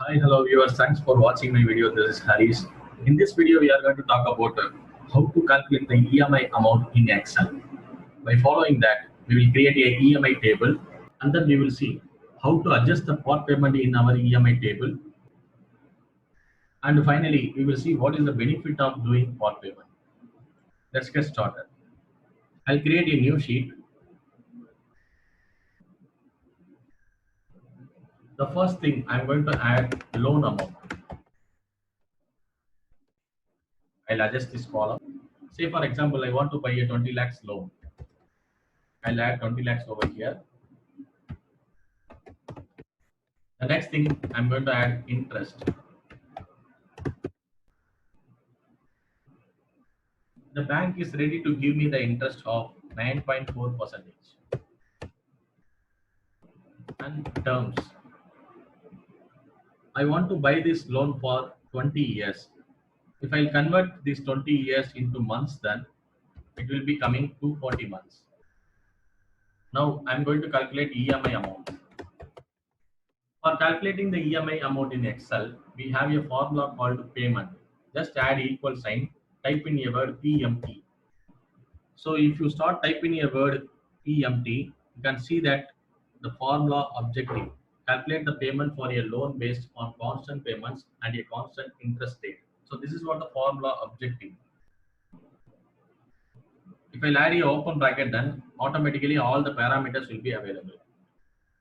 Hi, hello viewers. Thanks for watching my video. This is Harish. In this video, we are going to talk about how to calculate the EMI amount in Excel. By following that, we will create a EMI table and then we will see how to adjust the part payment in our EMI table. And finally, we will see what is the benefit of doing part payment. Let's get started. I'll create a new sheet. The first thing I'm going to add loan amount. I'll adjust this column. Say for example, I want to buy a 20 lakhs loan. I'll add 20 lakhs over here. The next thing I'm going to add interest. The bank is ready to give me the interest of 9.4% and terms. I want to buy this loan for 20 years. If I convert these 20 years into months, then it will be coming 240 months. Now I'm going to calculate EMI amount. For calculating the EMI amount in Excel, we have a formula called payment. Just add equal sign, type in a word PMT. So if you start typing a word PMT, you can see that the formula objective calculate the payment for a loan based on constant payments and a constant interest rate. So this is what the formula objective. If I add a open bracket, then automatically all the parameters will be available.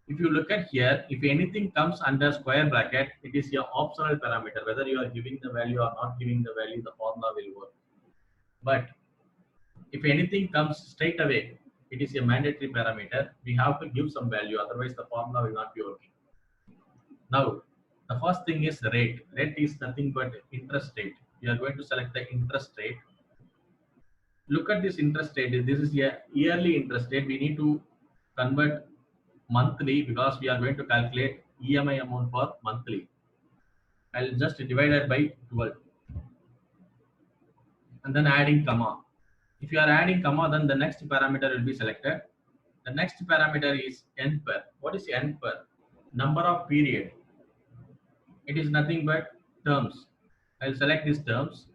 If you look at here, if anything comes under square bracket, it is your optional parameter. Whether you are giving the value or not giving the value, the formula will work. But if anything comes straight away, it is a mandatory parameter. We have to give some value, otherwise the formula will not be working. Now, the first thing is rate. Rate is nothing but interest rate. We are going to select the interest rate. Look at this interest rate. This is a yearly interest rate. We need to convert monthly because we are going to calculate EMI amount for monthly. I'll just divide it by 12 and then adding comma. If you are adding comma, then the next parameter will be selected. The next parameter is n per. What is n per? Number of period. It is nothing but terms. I'll select these terms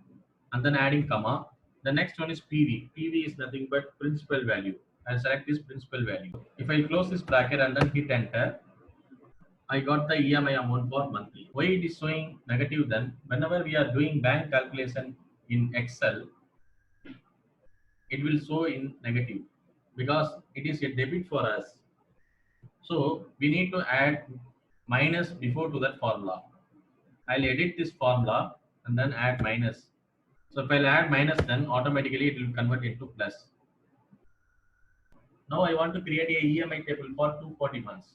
and then adding comma. The next one is PV. PV is nothing but principal value. I'll select this principal value. If I close this bracket and then hit enter, I got the EMI amount for monthly. Why it is showing negative then? Whenever we are doing bank calculation in Excel, it will show in negative because it is a debit for us. So we need to add minus before to that formula. I'll edit this formula and then add minus. So if I'll add minus, then automatically it will convert into plus. Now I want to create a EMI table for 240 months.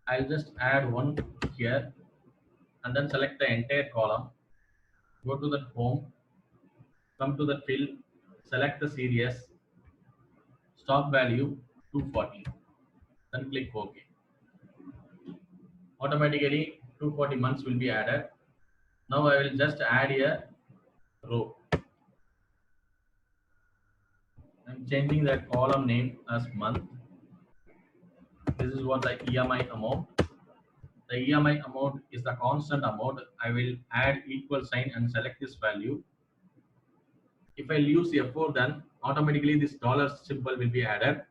I'll just add one here and then select the entire column. Go to the home, come to the fill, select the series, stop value 240, then click OK. Automatically 240 months will be added. Now I will just add a row. I'm changing that column name as month. This is what the EMI amount. The EMI amount is the constant amount. I will add equal sign and select this value. If I use F4, then automatically this dollar symbol will be added.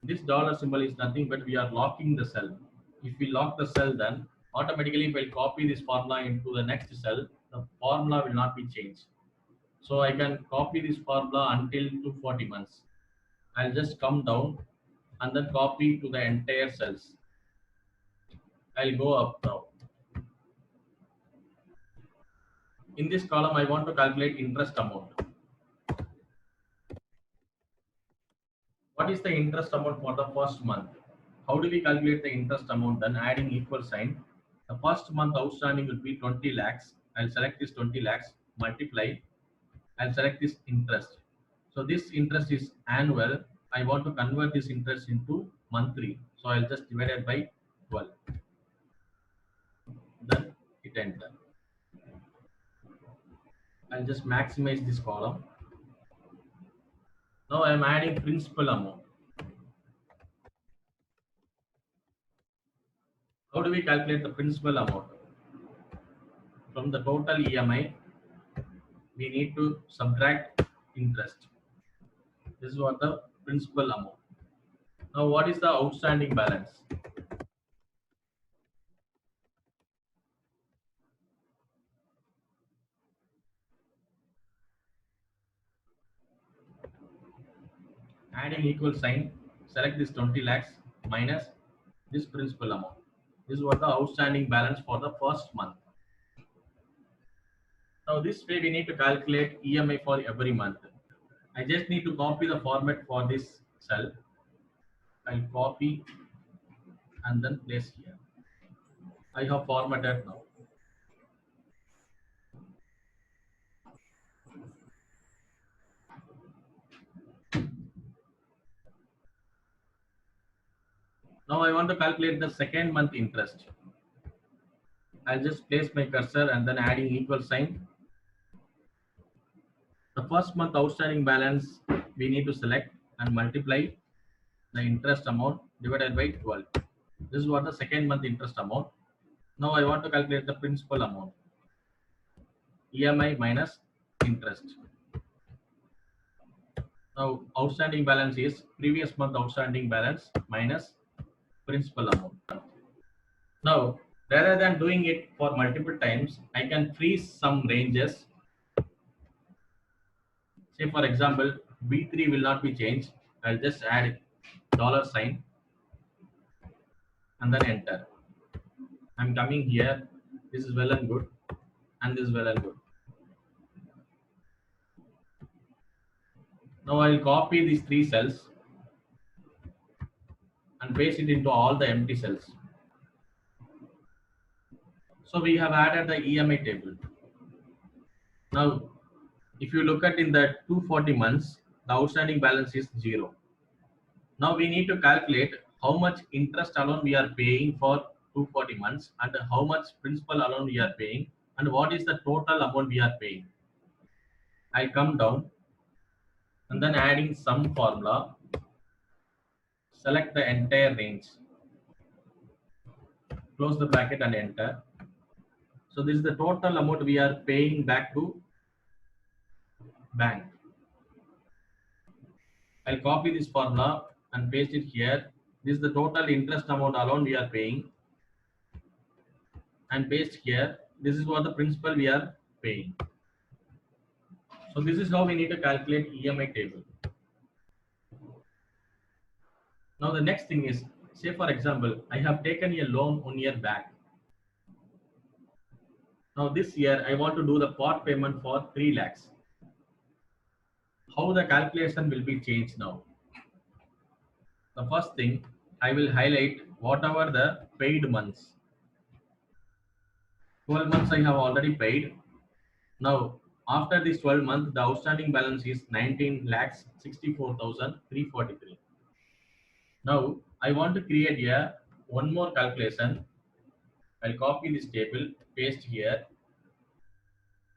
This dollar symbol is nothing but we are locking the cell. If we lock the cell, then automatically if I copy this formula into the next cell, the formula will not be changed. So I can copy this formula until 240 months. I'll just come down and then copy to the entire cells. I'll go up now. In this column, I want to calculate interest amount. What is the interest amount for the first month? How do we calculate the interest amount? Then adding equal sign. The first month outstanding will be 20 lakhs. I'll select this 20 lakhs, multiply. I'll select this interest. So this interest is annual. I want to convert this interest into monthly. So I'll just divide it by 12. Then hit enter. I'll just maximize this column. Now I am adding principal amount. How do we calculate the principal amount? from the total EMI, we need to subtract interest. This is what the principal amount. Now, what is the outstanding balance? Adding equal sign, select this 20 lakhs minus this principal amount. This is what the outstanding balance for the first month. Now, this way we need to calculate EMI for every month. I just need to copy the format for this cell. I'll copy and then place here. I have formatted now. Now I want to calculate the second month interest. I'll just place my cursor and then adding equal sign. The first month outstanding balance we need to select and multiply the interest amount divided by 12. This is what the second month interest amount. Now I want to calculate the principal amount. EMI minus interest. Now outstanding balance is previous month outstanding balance minus principal amount. Now rather than doing it for multiple times, I can freeze some ranges. Say for example, B3 will not be changed. I'll just add $sign and then enter. I'm coming here. This is well and good, and this is well and good. Now I'll copy these three cells and paste it into all the empty cells. So we have added the EMI table. Now, if you look at in the 240 months, the outstanding balance is 0. Now we need to calculate how much interest alone we are paying for 240 months and how much principal alone we are paying and what is the total amount we are paying. I'll come down and then adding sum formula, select the entire range, close the bracket and enter. So this is the total amount we are paying back to bank. I'll copy this formula and paste it here. This is the total interest amount alone we are paying and paste here. This is what the principal we are paying. So this is how we need to calculate EMI table. Now the next thing is, say for example, I have taken a loan 1 year back. Now this year I want to do the part payment for 3 lakhs. How the calculation will be changed now? The first thing, I will highlight whatever the paid months. 12 months I have already paid. Now after this 12 months, the outstanding balance is 19,64,343. Now I want to create one more calculation. I'll copy this table, paste here.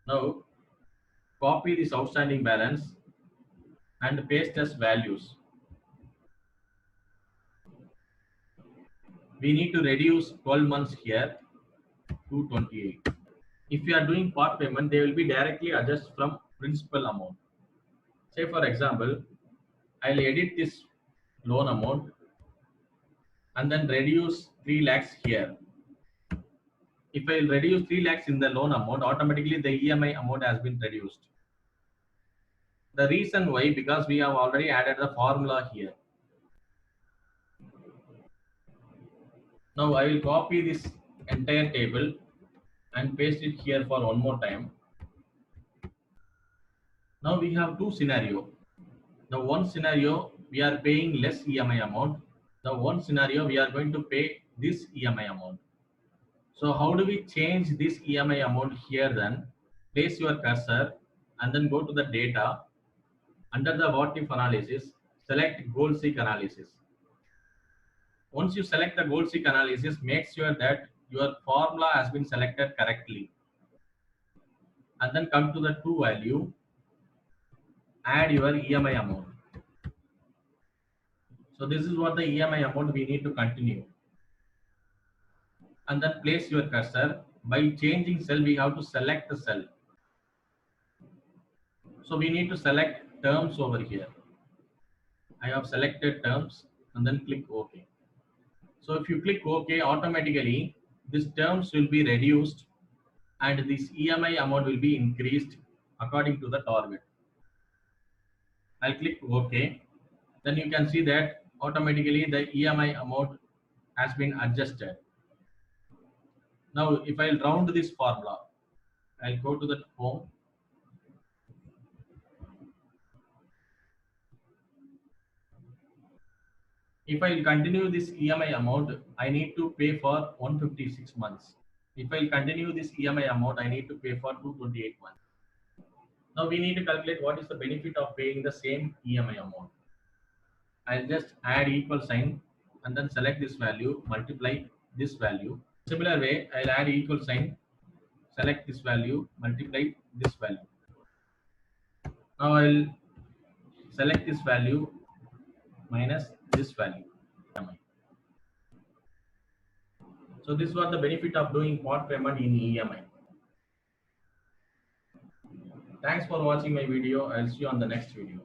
Now copy this outstanding balance and paste as values. We need to reduce 12 months here to 28. If you are doing part payment, they will be directly adjusted from principal amount. Say for example, I'll edit this loan amount and then reduce 3 lakhs here. If I reduce 3 lakhs in the loan amount, automatically the EMI amount has been reduced. The reason why, because we have already added the formula here. Now I will copy this entire table and paste it here for one more time. Now we have two scenarios. The one scenario we are paying less EMI amount. The one scenario we are going to pay this EMI amount. So how do we change this EMI amount here then? Place your cursor and then go to the data. Under the what if analysis, select goal seek analysis. Once you select the goal seek analysis, make sure that your formula has been selected correctly. And then come to the to value, add your EMI amount. So this is what the EMI amount we need to continue. And then place your cursor By changing cell, we have to select the cell. So we need to select terms over here. I have selected terms and then click OK. So if you click OK, automatically these terms will be reduced and this EMI amount will be increased according to the target. I'll click OK. Then you can see that automatically the EMI amount has been adjusted. Now, if I'll round this formula, I'll go to the home. If I'll continue this EMI amount, I need to pay for 156 months. If I'll continue this EMI amount, I need to pay for 228 months. Now we need to calculate what is the benefit of paying the same EMI amount. I'll just add equal sign and then select this value, multiply this value. Similar way, I'll add equal sign, select this value, multiply this value. Now I'll select this value minus this value. So this was the benefit of doing part payment in EMI. Thanks for watching my video. I'll see you on the next video.